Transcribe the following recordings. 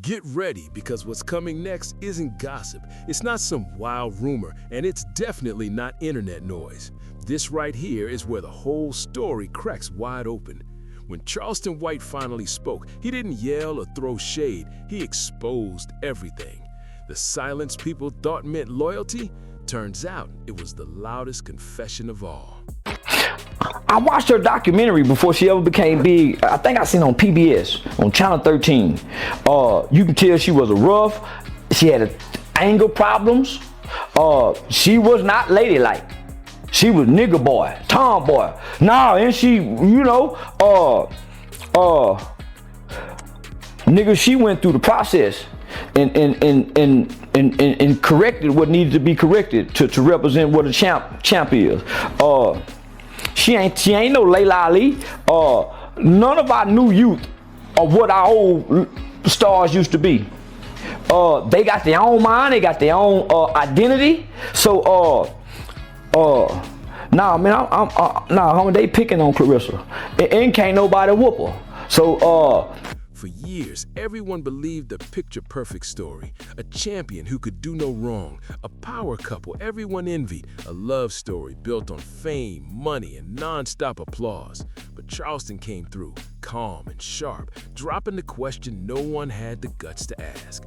Get ready, because what's coming next isn't gossip. It's not some wild rumor, and it's definitely not internet noise. This right here is where the whole story cracks wide open. When Charleston White finally spoke, he didn't yell or throw shade. He exposed everything. The silence people thought meant loyalty, turns out it was the loudest confession of all. I watched her documentary before she ever became big. I think I seen it on PBS, on Channel 13. You can tell she was a rough. She had anger problems. She was not ladylike. She was nigga boy, tomboy. And she, nigga, she went through the process and corrected what needed to be corrected to represent what a champ is. She ain't no Layla Ali. None of our new youth are what our old stars used to be. They got their own mind, they got their own identity. So homie, they picking on Claressa. And can't nobody whoop her. So For years, everyone believed a picture-perfect story, a champion who could do no wrong, a power couple everyone envied, a love story built on fame, money, and non-stop applause. But Charleston came through, calm and sharp, dropping the question no one had the guts to ask.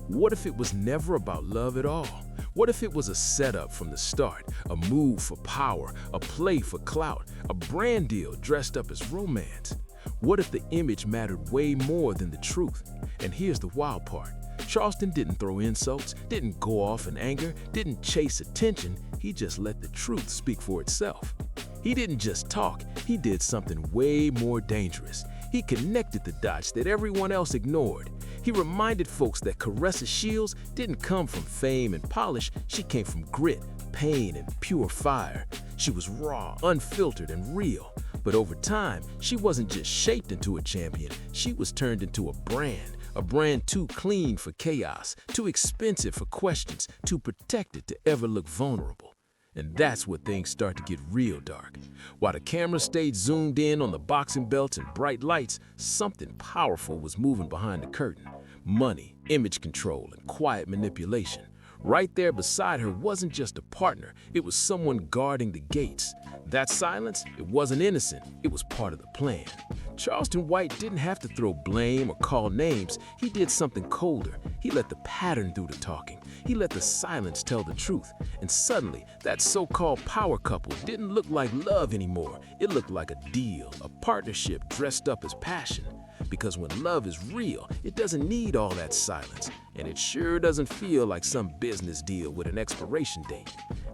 What if it was never about love at all? What if it was a setup from the start, a move for power, a play for clout, a brand deal dressed up as romance? What if the image mattered way more than the truth? And here's the wild part. Charleston didn't throw insults, didn't go off in anger, didn't chase attention. He just let the truth speak for itself. He didn't just talk, he did something way more dangerous. He connected the dots that everyone else ignored. He reminded folks that Claressa Shields didn't come from fame and polish, she came from grit, pain, and pure fire. She was raw, unfiltered, and real. But over time, she wasn't just shaped into a champion, she was turned into a brand too clean for chaos, too expensive for questions, too protected to ever look vulnerable. And that's where things start to get real dark. While the camera stayed zoomed in on the boxing belts and bright lights, something powerful was moving behind the curtain. Money, image control, and quiet manipulation. Right there beside her wasn't just a partner, it was someone guarding the gates. That silence, it wasn't innocent, it was part of the plan. Charleston White didn't have to throw blame or call names, he did something colder. He let the pattern do the talking. He let the silence tell the truth. And suddenly, that so-called power couple didn't look like love anymore. It looked like a deal, a partnership dressed up as passion. Because when love is real, it doesn't need all that silence. And it sure doesn't feel like some business deal with an expiration date.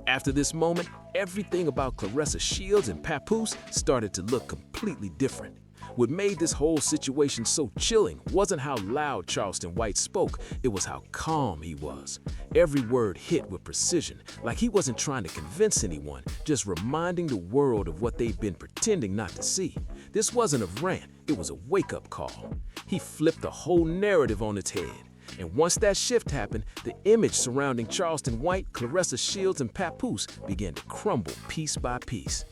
After this moment, everything about Claressa Shields and Papoose started to look completely different. What made this whole situation so chilling wasn't how loud Charleston White spoke, it was how calm he was. Every word hit with precision, like he wasn't trying to convince anyone, just reminding the world of what they'd been pretending not to see. This wasn't a rant, it was a wake-up call. He flipped the whole narrative on its head. And once that shift happened, the image surrounding Charleston White, Claressa Shields, and Papoose began to crumble piece by piece.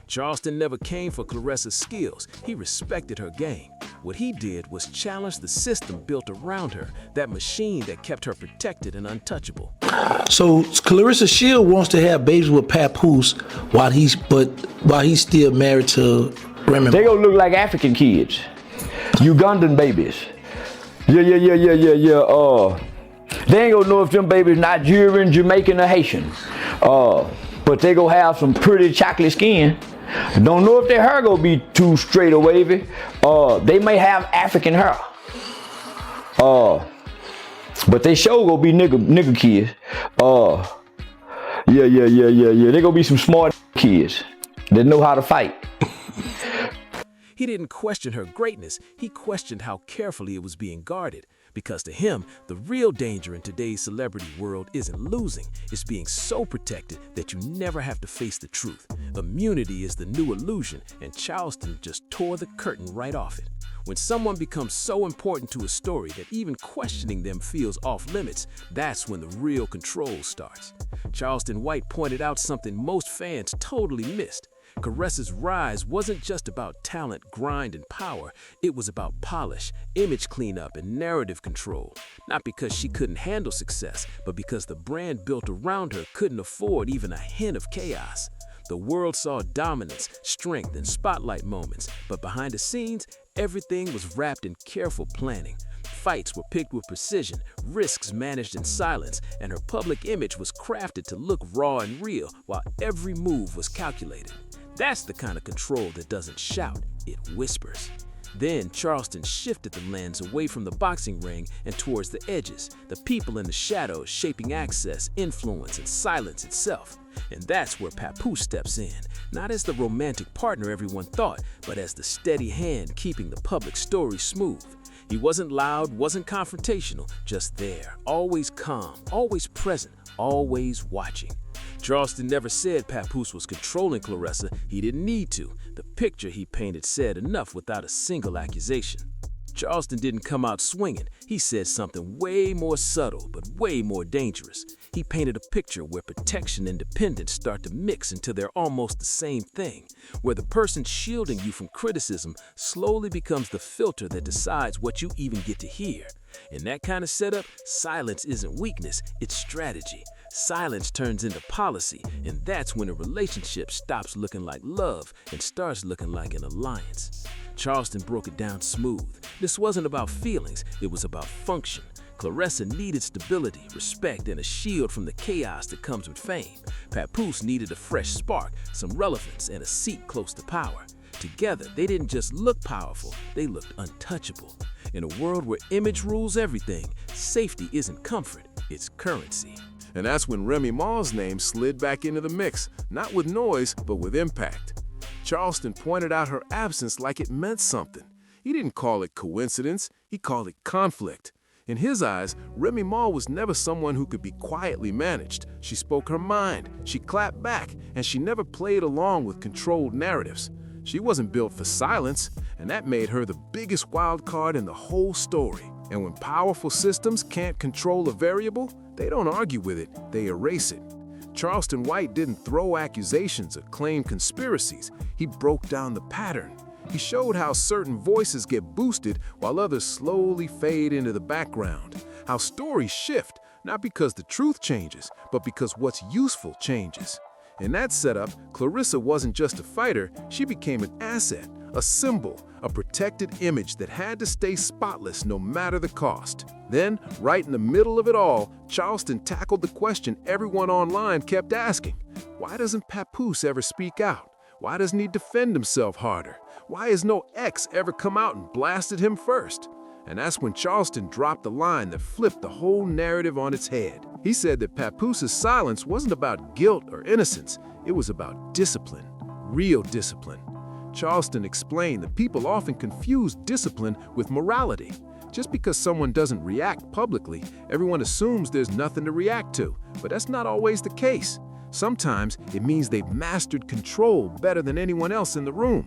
Charleston never came for Claressa's skills, he respected her game. What he did was challenge the system built around her, that machine that kept her protected and untouchable. So Claressa Shields wants to have babies with Papoose while he's still married to Remy. They gonna look like African kids, Ugandan babies. Yeah. They ain't gonna know if them babies Nigerian, Jamaican, or Haitian. But they gonna have some pretty chocolate skin. Don't know if their hair gonna be too straight or wavy. They may have African hair. But they sure gonna be nigga kids. Yeah. They gonna be some smart kids that know how to fight. He didn't question her greatness, he questioned how carefully it was being guarded. Because to him, the real danger in today's celebrity world isn't losing, it's being so protected that you never have to face the truth. Immunity is the new illusion, and Charleston just tore the curtain right off it. When someone becomes so important to a story that even questioning them feels off limits, that's when the real control starts. Charleston White pointed out something most fans totally missed. Claressa's rise wasn't just about talent, grind, and power. It was about polish, image cleanup, and narrative control. Not because she couldn't handle success, but because the brand built around her couldn't afford even a hint of chaos. The world saw dominance, strength, and spotlight moments, but behind the scenes, everything was wrapped in careful planning. Fights were picked with precision, risks managed in silence, and her public image was crafted to look raw and real while every move was calculated. That's the kind of control that doesn't shout, it whispers. Then Charleston shifted the lens away from the boxing ring and towards the edges, the people in the shadows shaping access, influence, and silence itself. And that's where Papoose steps in, not as the romantic partner everyone thought, but as the steady hand keeping the public story smooth. He wasn't loud, wasn't confrontational, just there, always calm, always present, always watching. Charleston never said Papoose was controlling Claressa. He didn't need to. The picture he painted said enough without a single accusation. Charleston didn't come out swinging. He said something way more subtle, but way more dangerous. He painted a picture where protection and dependence start to mix until they're almost the same thing, where the person shielding you from criticism slowly becomes the filter that decides what you even get to hear. In that kind of setup, silence isn't weakness, it's strategy. Silence turns into policy, and that's when a relationship stops looking like love and starts looking like an alliance. Charleston broke it down smooth. This wasn't about feelings, it was about function. Claressa needed stability, respect, and a shield from the chaos that comes with fame. Papoose needed a fresh spark, some relevance, and a seat close to power. Together, they didn't just look powerful, they looked untouchable. In a world where image rules everything, safety isn't comfort, it's currency. And that's when Remy Ma's name slid back into the mix, not with noise, but with impact. Charleston pointed out her absence like it meant something. He didn't call it coincidence, he called it conflict. In his eyes, Remy Ma was never someone who could be quietly managed. She spoke her mind, she clapped back, and she never played along with controlled narratives. She wasn't built for silence, and that made her the biggest wild card in the whole story. And when powerful systems can't control a variable, they don't argue with it, they erase it. Charleston White didn't throw accusations or claim conspiracies. He broke down the pattern. He showed how certain voices get boosted while others slowly fade into the background. How stories shift, not because the truth changes, but because what's useful changes. In that setup, Claressa wasn't just a fighter, she became an asset, a symbol, a protected image that had to stay spotless no matter the cost. Then, right in the middle of it all, Charleston tackled the question everyone online kept asking. Why doesn't Papoose ever speak out? Why doesn't he defend himself harder? Why has no ex ever come out and blasted him first? And that's when Charleston dropped the line that flipped the whole narrative on its head. He said that Papoose's silence wasn't about guilt or innocence, it was about discipline, real discipline. Charleston explained that people often confuse discipline with morality. Just because someone doesn't react publicly, everyone assumes there's nothing to react to, but that's not always the case. Sometimes it means they've mastered control better than anyone else in the room.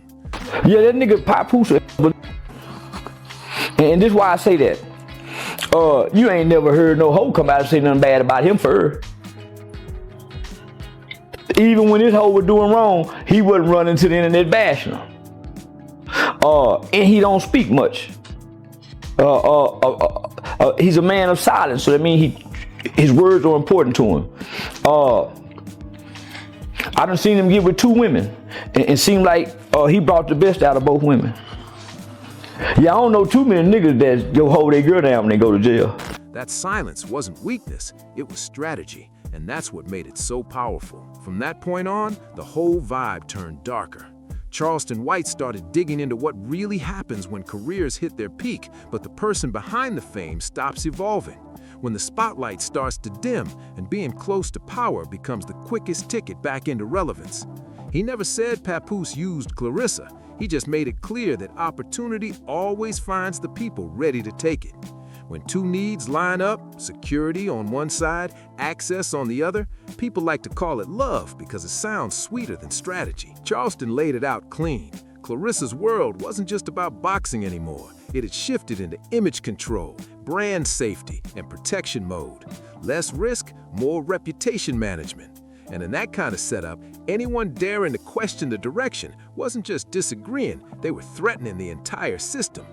Yeah, that nigga Papoose. And this is why I say that. You ain't never heard no hoe come out and say nothing bad about him first. Even when this hoe was doing wrong, he wasn't running to the internet bashing him. And he don't speak much. He's a man of silence, so that means his words are important to him. I done seen him get with 2 women, and it seemed like he brought the best out of both women. Yeah, I don't know too many niggas that go hold their girl down when they go to jail. That silence wasn't weakness, it was strategy, and that's what made it so powerful. From that point on, the whole vibe turned darker. Charleston White started digging into what really happens when careers hit their peak, but the person behind the fame stops evolving. When the spotlight starts to dim and being close to power becomes the quickest ticket back into relevance. He never said Papoose used Claressa. He just made it clear that opportunity always finds the people ready to take it. When 2 needs line up, security on one side, access on the other, people like to call it love because it sounds sweeter than strategy. Charleston laid it out clean. Claressa's world wasn't just about boxing anymore. It had shifted into image control, brand safety, and protection mode. Less risk, more reputation management. And in that kind of setup, anyone daring to question the direction wasn't just disagreeing, they were threatening the entire system.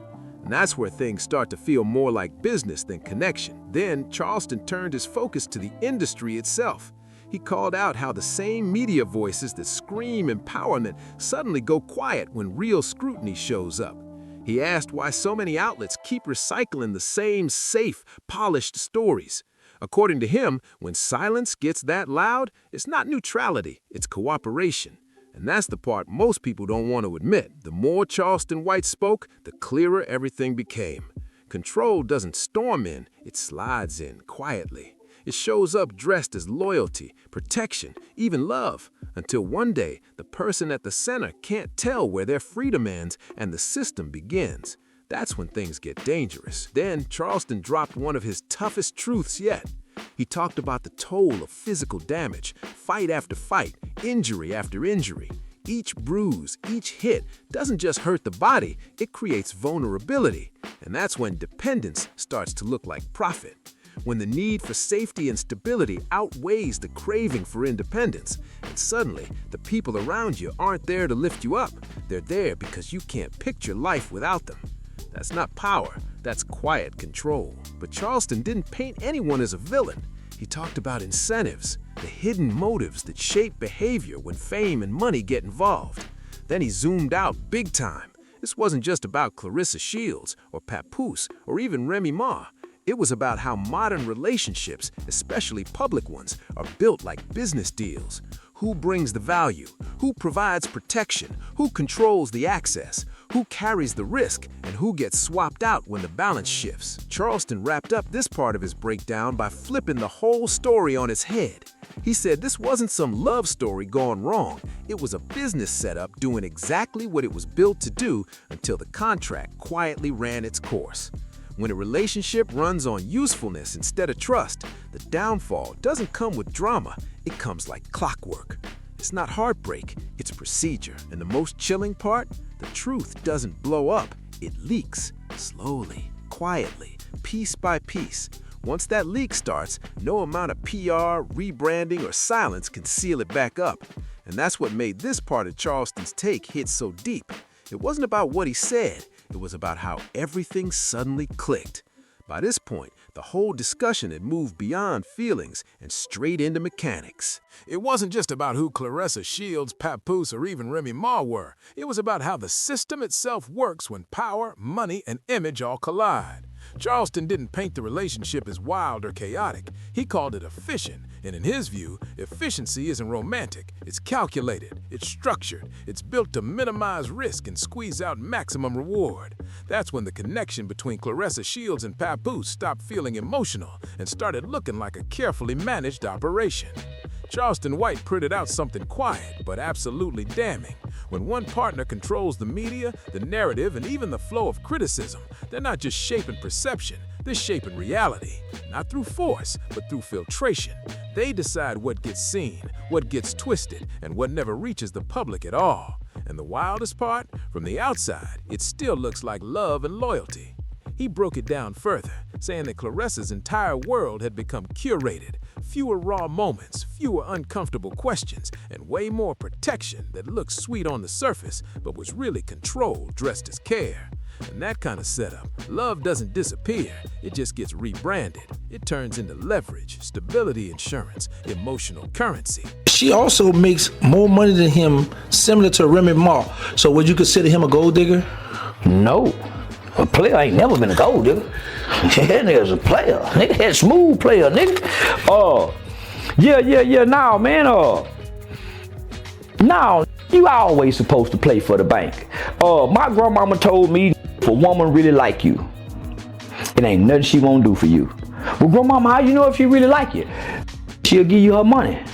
And that's where things start to feel more like business than connection. Then Charleston turned his focus to the industry itself. He called out how the same media voices that scream empowerment suddenly go quiet when real scrutiny shows up. He asked why so many outlets keep recycling the same safe, polished stories. According to him, when silence gets that loud, it's not neutrality, it's cooperation. And that's the part most people don't want to admit. The more Charleston White spoke, the clearer everything became. Control doesn't storm in, it slides in quietly. It shows up dressed as loyalty, protection, even love, until one day the person at the center can't tell where their freedom ends and the system begins. That's when things get dangerous. Then Charleston dropped one of his toughest truths yet. He talked about the toll of physical damage, fight after fight, injury after injury. Each bruise, each hit doesn't just hurt the body, it creates vulnerability. And that's when dependence starts to look like profit. When the need for safety and stability outweighs the craving for independence, and suddenly the people around you aren't there to lift you up. They're there because you can't picture life without them. That's not power, that's quiet control. But Charleston didn't paint anyone as a villain. He talked about incentives, the hidden motives that shape behavior when fame and money get involved. Then he zoomed out big time. This wasn't just about Claressa Shields or Papoose or even Remy Ma. It was about how modern relationships, especially public ones, are built like business deals. Who brings the value? Who provides protection? Who controls the access? Who carries the risk? And who gets swapped out when the balance shifts? Charleston wrapped up this part of his breakdown by flipping the whole story on its head. He said this wasn't some love story gone wrong. It was a business setup doing exactly what it was built to do until the contract quietly ran its course. When a relationship runs on usefulness instead of trust, the downfall doesn't come with drama, it comes like clockwork. It's not heartbreak, it's procedure. And the most chilling part? The truth doesn't blow up, it leaks, slowly, quietly, piece by piece. Once that leak starts, no amount of PR, rebranding, or silence can seal it back up. And that's what made this part of Charleston's take hit so deep. It wasn't about what he said, it was about how everything suddenly clicked. By this point, the whole discussion had moved beyond feelings and straight into mechanics. It wasn't just about who Claressa Shields, Papoose, or even Remy Ma were. It was about how the system itself works when power, money, and image all collide. Charleston didn't paint the relationship as wild or chaotic. He called it efficient. And in his view, efficiency isn't romantic. It's calculated, it's structured, it's built to minimize risk and squeeze out maximum reward. That's when the connection between Claressa Shields and Papoose stopped feeling emotional and started looking like a carefully managed operation. Charleston White printed out something quiet but absolutely damning. When one partner controls the media, the narrative, and even the flow of criticism, they're not just shaping perception, they're shaping reality. Not through force, but through filtration. They decide what gets seen, what gets twisted, and what never reaches the public at all. And the wildest part? From the outside, it still looks like love and loyalty. He broke it down further, saying that Claressa's entire world had become curated. Fewer raw moments, fewer uncomfortable questions, and way more protection that looked sweet on the surface, but was really control dressed as care. In that kind of setup, love doesn't disappear, it just gets rebranded. It turns into leverage, stability insurance, emotional currency. She also makes more money than him, similar to Remy Ma. So would you consider him a gold digger? No. A player ain't never been a gold digger. That nigga's a player. Nigga, that smooth player, nigga. Now, man, now, you always supposed to play for the bank. My grandmama told me if a woman really like you, it ain't nothing she won't do for you. Well, grandmama, how you know if she really like you? She'll give you her money.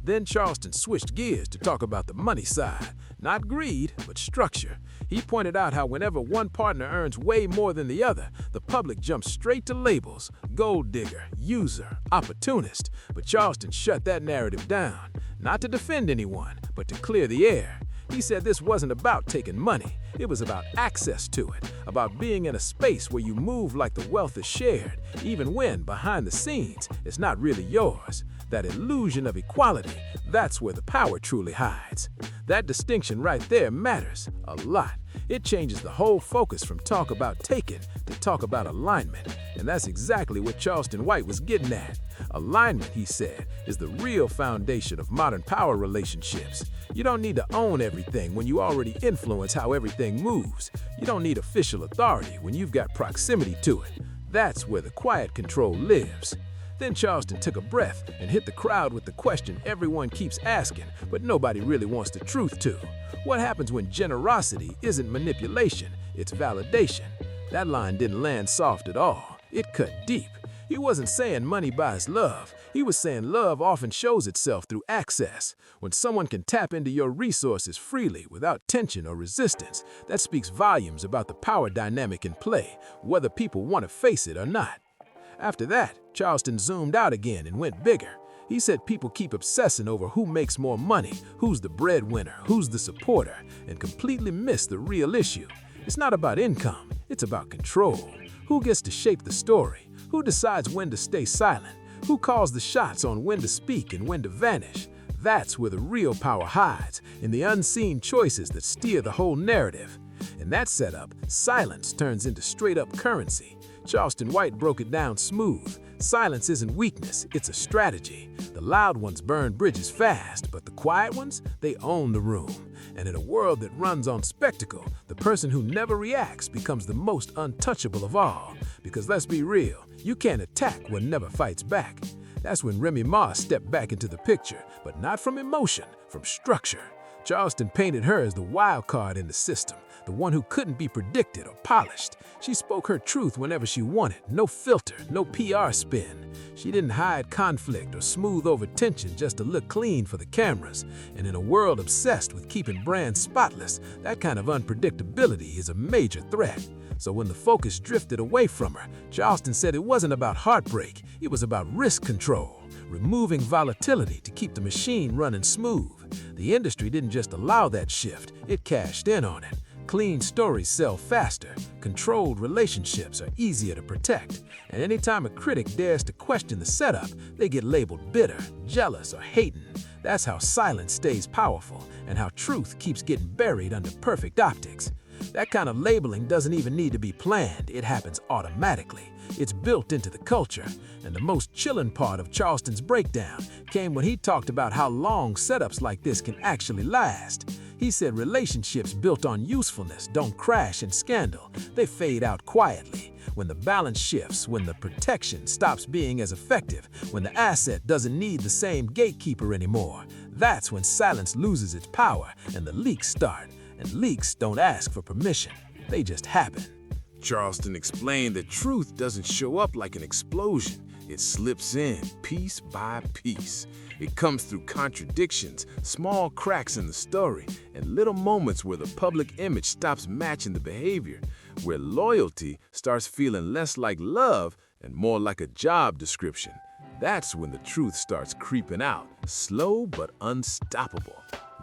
Then Charleston switched gears to talk about the money side. Not greed, but structure. He pointed out how whenever one partner earns way more than the other, the public jumps straight to labels: gold digger, user, opportunist. But Charleston shut that narrative down, not to defend anyone, but to clear the air. He said this wasn't about taking money, it was about access to it, about being in a space where you move like the wealth is shared, even when, behind the scenes, it's not really yours. that illusion of equality, that's where the power truly hides. That distinction right there matters a lot. It changes the whole focus from talk about taking to talk about alignment. And that's exactly what Charleston White was getting at. Alignment, he said, is the real foundation of modern power relationships. You don't need to own everything when you already influence how everything moves. You don't need official authority when you've got proximity to it. That's where the quiet control lives. Then Charleston took a breath and hit the crowd with the question everyone keeps asking, but nobody really wants the truth to. What happens when generosity isn't manipulation, it's validation? That line didn't land soft at all. It cut deep. He wasn't saying money buys love. He was saying love often shows itself through access. When someone can tap into your resources freely without tension or resistance, that speaks volumes about the power dynamic in play, whether people want to face it or not. After that, Charleston zoomed out again and went bigger. He said people keep obsessing over who makes more money, who's the breadwinner, who's the supporter, and completely miss the real issue. It's not about income, it's about control. Who gets to shape the story? Who decides when to stay silent? Who calls the shots on when to speak and when to vanish? That's where the real power hides, in the unseen choices that steer the whole narrative. In that setup, silence turns into straight-up currency. Charleston White broke it down smooth. Silence isn't weakness, it's a strategy. The loud ones burn bridges fast, but the quiet ones, they own the room. And in a world that runs on spectacle, the person who never reacts becomes the most untouchable of all. Because let's be real, you can't attack what never fights back. That's when Remy Ma stepped back into the picture, but not from emotion, from structure. Charleston painted her as the wild card in the system, the one who couldn't be predicted or polished. She spoke her truth whenever she wanted, no filter, no PR spin. She didn't hide conflict or smooth over tension just to look clean for the cameras. And in a world obsessed with keeping brands spotless, that kind of unpredictability is a major threat. So when the focus drifted away from her, Charleston said it wasn't about heartbreak, it was about risk control, removing volatility to keep the machine running smooth. The industry didn't just allow that shift, it cashed in on it. Clean stories sell faster, controlled relationships are easier to protect, and anytime a critic dares to question the setup, they get labeled bitter, jealous, or hating. That's how silence stays powerful, and how truth keeps getting buried under perfect optics. That kind of labeling doesn't even need to be planned, it happens automatically. It's built into the culture, and the most chilling part of Charleston's breakdown came when he talked about how long setups like this can actually last. He said relationships built on usefulness don't crash in scandal, they fade out quietly. When the balance shifts, when the protection stops being as effective, when the asset doesn't need the same gatekeeper anymore, that's when silence loses its power and the leaks start. And leaks don't ask for permission, they just happen. Charleston explained that truth doesn't show up like an explosion. It slips in piece by piece. It comes through contradictions, small cracks in the story, and little moments where the public image stops matching the behavior, where loyalty starts feeling less like love and more like a job description. That's when the truth starts creeping out, slow but unstoppable.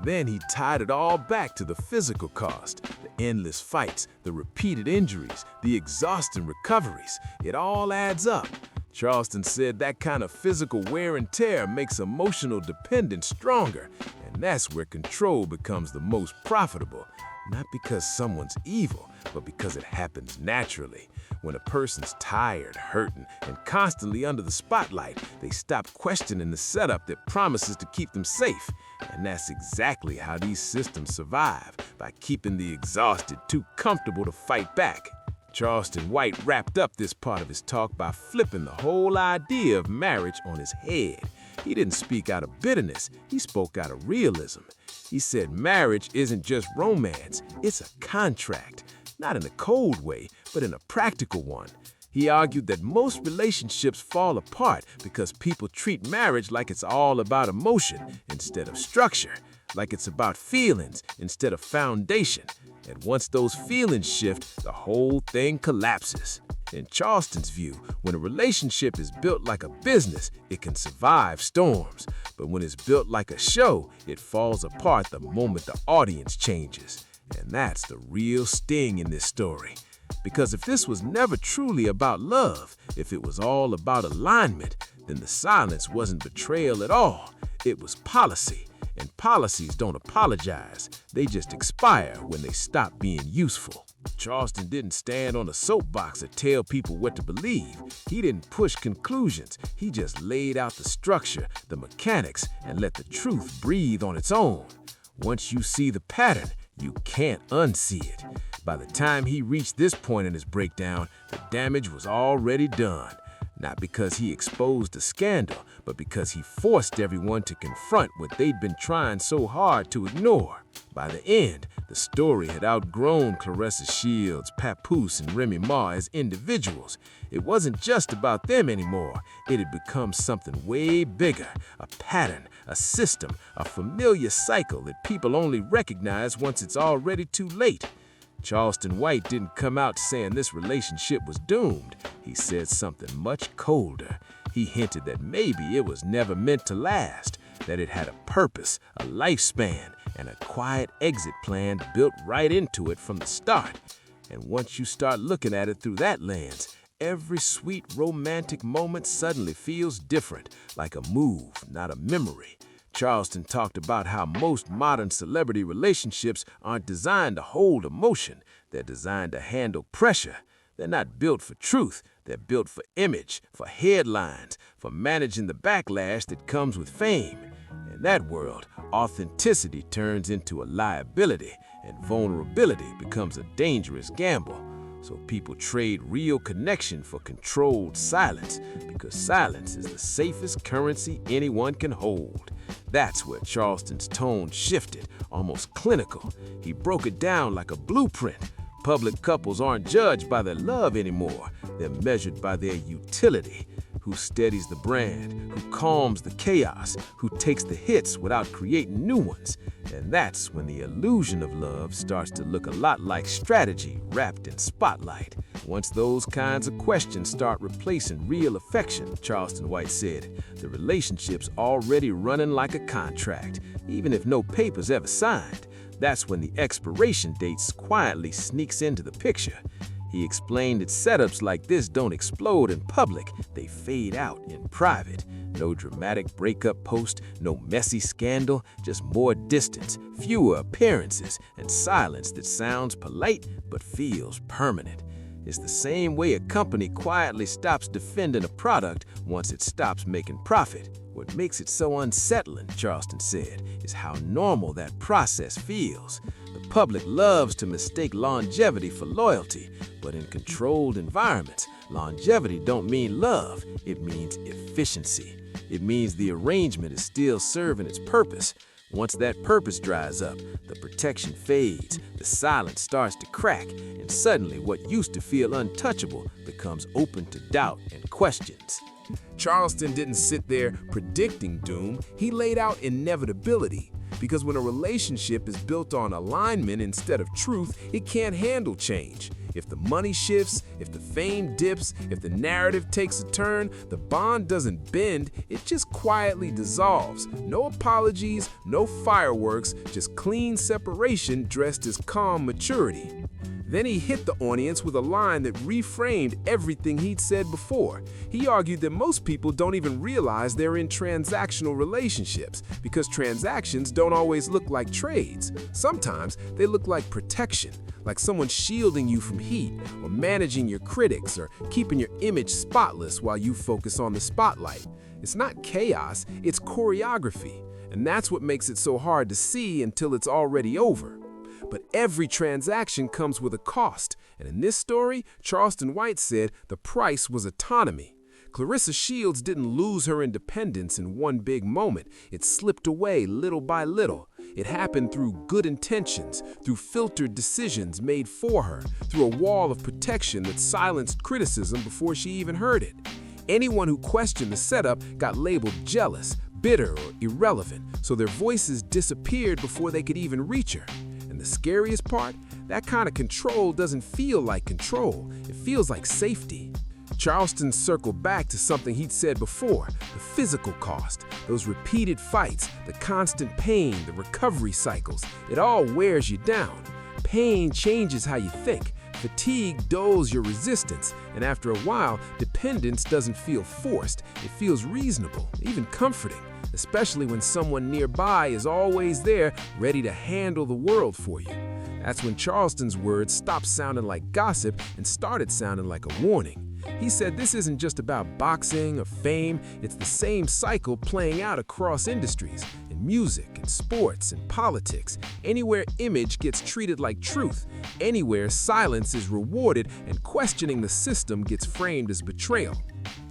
Then he tied it all back to the physical cost, the endless fights, the repeated injuries, the exhausting recoveries. It all adds up. Charleston said that kind of physical wear and tear makes emotional dependence stronger, and that's where control becomes the most profitable. Not because someone's evil, but because it happens naturally. When a person's tired, hurting, and constantly under the spotlight, they stop questioning the setup that promises to keep them safe. And that's exactly how these systems survive, by keeping the exhausted too comfortable to fight back. Charleston White wrapped up this part of his talk by flipping the whole idea of marriage on his head. He didn't speak out of bitterness, he spoke out of realism. He said marriage isn't just romance, it's a contract. Not in a cold way, but in a practical one. He argued that most relationships fall apart because people treat marriage like it's all about emotion instead of structure, like it's about feelings instead of foundation. And once those feelings shift, the whole thing collapses. In Charleston's view, when a relationship is built like a business, it can survive storms. But when it's built like a show, it falls apart the moment the audience changes. And that's the real sting in this story. Because if this was never truly about love, if it was all about alignment, then the silence wasn't betrayal at all. It was policy. And policies don't apologize. They just expire when they stop being useful. Charleston didn't stand on a soapbox or tell people what to believe. He didn't push conclusions. He just laid out the structure, the mechanics, and let the truth breathe on its own. Once you see the pattern, you can't unsee it. By the time he reached this point in his breakdown, the damage was already done. Not because he exposed a scandal, but because he forced everyone to confront what they'd been trying so hard to ignore. By the end, the story had outgrown Claressa Shields, Papoose, and Remy Ma as individuals. It wasn't just about them anymore. It had become something way bigger, a pattern, a system, a familiar cycle that people only recognize once it's already too late. Charleston White didn't come out saying this relationship was doomed. He said something much colder. He hinted that maybe it was never meant to last, that it had a purpose, a lifespan, and a quiet exit plan built right into it from the start. And once you start looking at it through that lens, every sweet romantic moment suddenly feels different, like a move, not a memory. Charleston talked about how most modern celebrity relationships aren't designed to hold emotion. They're designed to handle pressure. They're not built for truth. They're built for image, for headlines, for managing the backlash that comes with fame. In that world, authenticity turns into a liability, and vulnerability becomes a dangerous gamble. So people trade real connection for controlled silence, because silence is the safest currency anyone can hold. That's where Charleston's tone shifted, almost clinical. He broke it down like a blueprint. Public couples aren't judged by their love anymore. They're measured by their utility. Who steadies the brand, who calms the chaos, who takes the hits without creating new ones. And that's when the illusion of love starts to look a lot like strategy wrapped in spotlight. Once those kinds of questions start replacing real affection, Charleston White said, the relationship's already running like a contract, even if no paper's ever signed. That's when the expiration date quietly sneaks into the picture. He explained that setups like this don't explode in public, they fade out in private. No dramatic breakup post, no messy scandal, just more distance, fewer appearances, and silence that sounds polite but feels permanent. It's the same way a company quietly stops defending a product once it stops making profit. What makes it so unsettling, Charleston said, is how normal that process feels. The public loves to mistake longevity for loyalty, but in controlled environments, longevity don't mean love, it means efficiency. It means the arrangement is still serving its purpose. Once that purpose dries up, the protection fades, the silence starts to crack, and suddenly what used to feel untouchable becomes open to doubt and questions. Charleston didn't sit there predicting doom, he laid out inevitability. Because when a relationship is built on alignment instead of truth, it can't handle change. If the money shifts, if the fame dips, if the narrative takes a turn, the bond doesn't bend, it just quietly dissolves. No apologies, no fireworks, just clean separation dressed as calm maturity. Then he hit the audience with a line that reframed everything he'd said before. He argued that most people don't even realize they're in transactional relationships because transactions don't always look like trades. Sometimes they look like protection, like someone shielding you from heat or managing your critics or keeping your image spotless while you focus on the spotlight. It's not chaos, it's choreography. And that's what makes it so hard to see until it's already over. But every transaction comes with a cost, and in this story, Charleston White said the price was autonomy. Claressa Shields didn't lose her independence in one big moment. It slipped away little by little. It happened through good intentions, through filtered decisions made for her, through a wall of protection that silenced criticism before she even heard it. Anyone who questioned the setup got labeled jealous, bitter, or irrelevant, so their voices disappeared before they could even reach her. And the scariest part, that kind of control doesn't feel like control, it feels like safety. Charleston circled back to something he'd said before, the physical cost, those repeated fights, the constant pain, the recovery cycles, it all wears you down. Pain changes how you think, Fatigue dulls your resistance, and after a while, dependence doesn't feel forced. It feels reasonable, even comforting, especially when someone nearby is always there, ready to handle the world for you. That's when Charleston's words stopped sounding like gossip and started sounding like a warning. He said this isn't just about boxing or fame, it's the same cycle playing out across industries, in music, in sports, in politics. Anywhere image gets treated like truth, anywhere silence is rewarded and questioning the system gets framed as betrayal.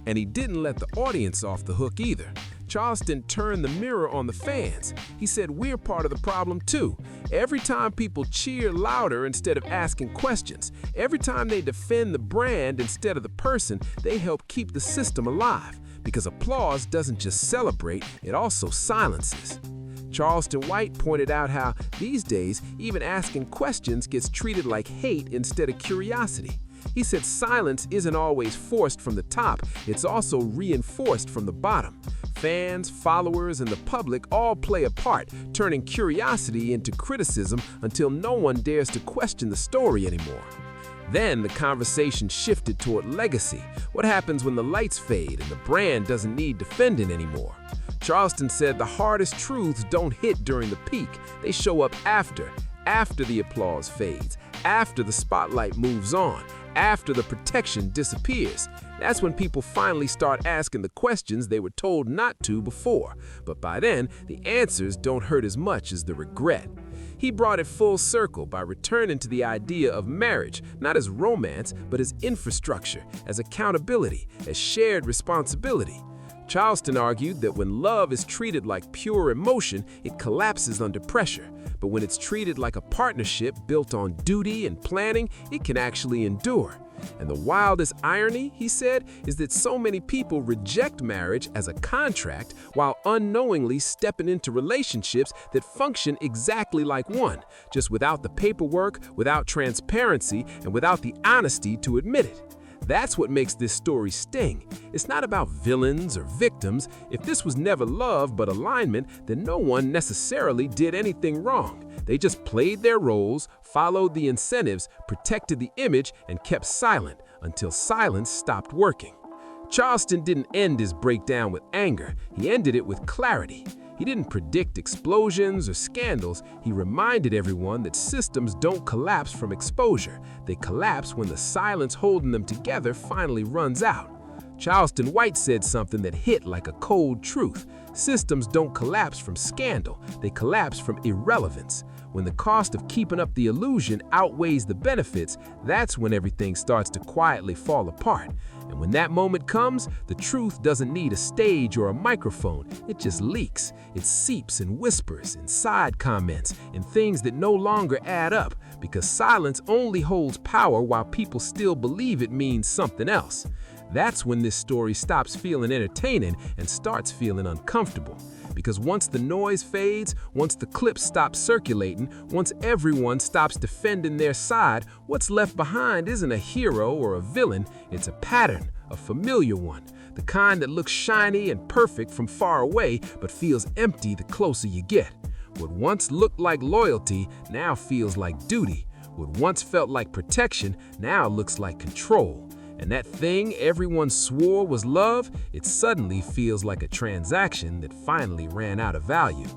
And he didn't let the audience off the hook either. Charleston turned the mirror on the fans. He said we're part of the problem too. Every time people cheer louder instead of asking questions, every time they defend the brand instead of the person, they help keep the system alive. Because applause doesn't just celebrate, it also silences. Charleston White pointed out how, these days, even asking questions gets treated like hate instead of curiosity. He said silence isn't always forced from the top, it's also reinforced from the bottom. Fans, followers, and the public all play a part, turning curiosity into criticism until no one dares to question the story anymore. Then the conversation shifted toward legacy. What happens when the lights fade and the brand doesn't need defending anymore? Charleston said the hardest truths don't hit during the peak. They show up after the applause fades, after the spotlight moves on, after the protection disappears. That's when people finally start asking the questions they were told not to before. But by then, the answers don't hurt as much as the regret. He brought it full circle by returning to the idea of marriage, not as romance, but as infrastructure, as accountability, as shared responsibility. Charleston argued that when love is treated like pure emotion, it collapses under pressure. But when it's treated like a partnership built on duty and planning, it can actually endure. And the wildest irony, he said, is that so many people reject marriage as a contract while unknowingly stepping into relationships that function exactly like one, just without the paperwork, without transparency, and without the honesty to admit it. That's what makes this story sting. It's not about villains or victims. If this was never love but alignment, then no one necessarily did anything wrong. They just played their roles, followed the incentives, protected the image, and kept silent until silence stopped working. Charleston didn't end his breakdown with anger. He ended it with clarity. He didn't predict explosions or scandals. He reminded everyone that systems don't collapse from exposure. They collapse when the silence holding them together finally runs out. Charleston White said something that hit like a cold truth. Systems don't collapse from scandal. They collapse from irrelevance. When the cost of keeping up the illusion outweighs the benefits, that's when everything starts to quietly fall apart. And when that moment comes, the truth doesn't need a stage or a microphone. It just leaks. It seeps and whispers, in side comments, in things that no longer add up, because silence only holds power while people still believe it means something else. That's when this story stops feeling entertaining and starts feeling uncomfortable. Because once the noise fades, once the clips stop circulating, once everyone stops defending their side, what's left behind isn't a hero or a villain, it's a pattern, a familiar one. The kind that looks shiny and perfect from far away, but feels empty the closer you get. What once looked like loyalty now feels like duty. What once felt like protection now looks like control. And that thing everyone swore was love, it suddenly feels like a transaction that finally ran out of value.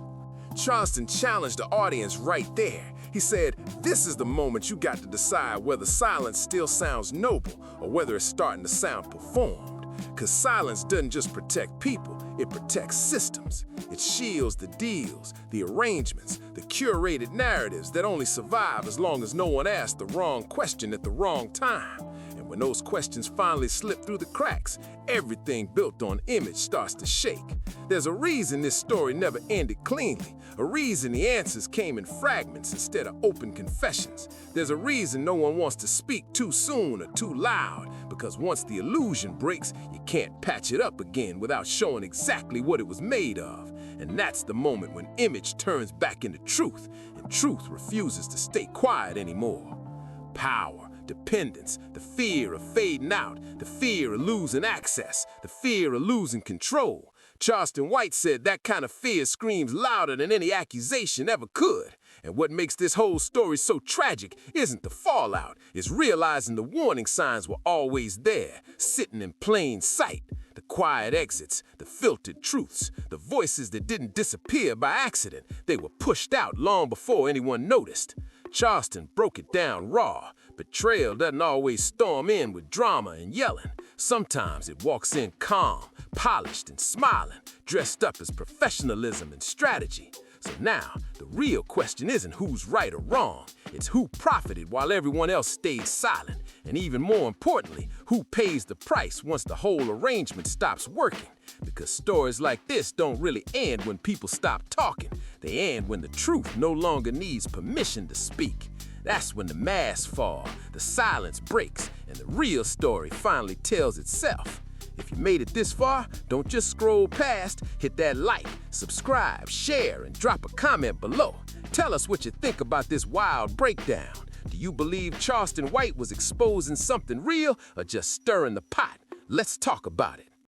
Charleston challenged the audience right there. He said, this is the moment you got to decide whether silence still sounds noble or whether it's starting to sound performed. Because silence doesn't just protect people, it protects systems. It shields the deals, the arrangements, the curated narratives that only survive as long as no one asks the wrong question at the wrong time. And when those questions finally slip through the cracks, everything built on image starts to shake. There's a reason this story never ended cleanly, a reason the answers came in fragments instead of open confessions. There's a reason no one wants to speak too soon or too loud, because once the illusion breaks, you can't patch it up again without showing exactly what it was made of. And that's the moment when image turns back into truth, and truth refuses to stay quiet anymore. Power, dependence, the fear of fading out, the fear of losing access, the fear of losing control. Charleston White said that kind of fear screams louder than any accusation ever could. And what makes this whole story so tragic isn't the fallout, it's realizing the warning signs were always there, sitting in plain sight. The quiet exits, the filtered truths, the voices that didn't disappear by accident. They were pushed out long before anyone noticed. Charleston broke it down raw. Betrayal doesn't always storm in with drama and yelling. Sometimes it walks in calm, polished and smiling, dressed up as professionalism and strategy. So now, the real question isn't who's right or wrong. It's who profited while everyone else stayed silent. And even more importantly, who pays the price once the whole arrangement stops working. Because stories like this don't really end when people stop talking. They end when the truth no longer needs permission to speak. That's when the masks fall, the silence breaks, and the real story finally tells itself. If you made it this far, don't just scroll past, hit that like, subscribe, share, and drop a comment below. Tell us what you think about this wild breakdown. Do you believe Charleston White was exposing something real or just stirring the pot? Let's talk about it.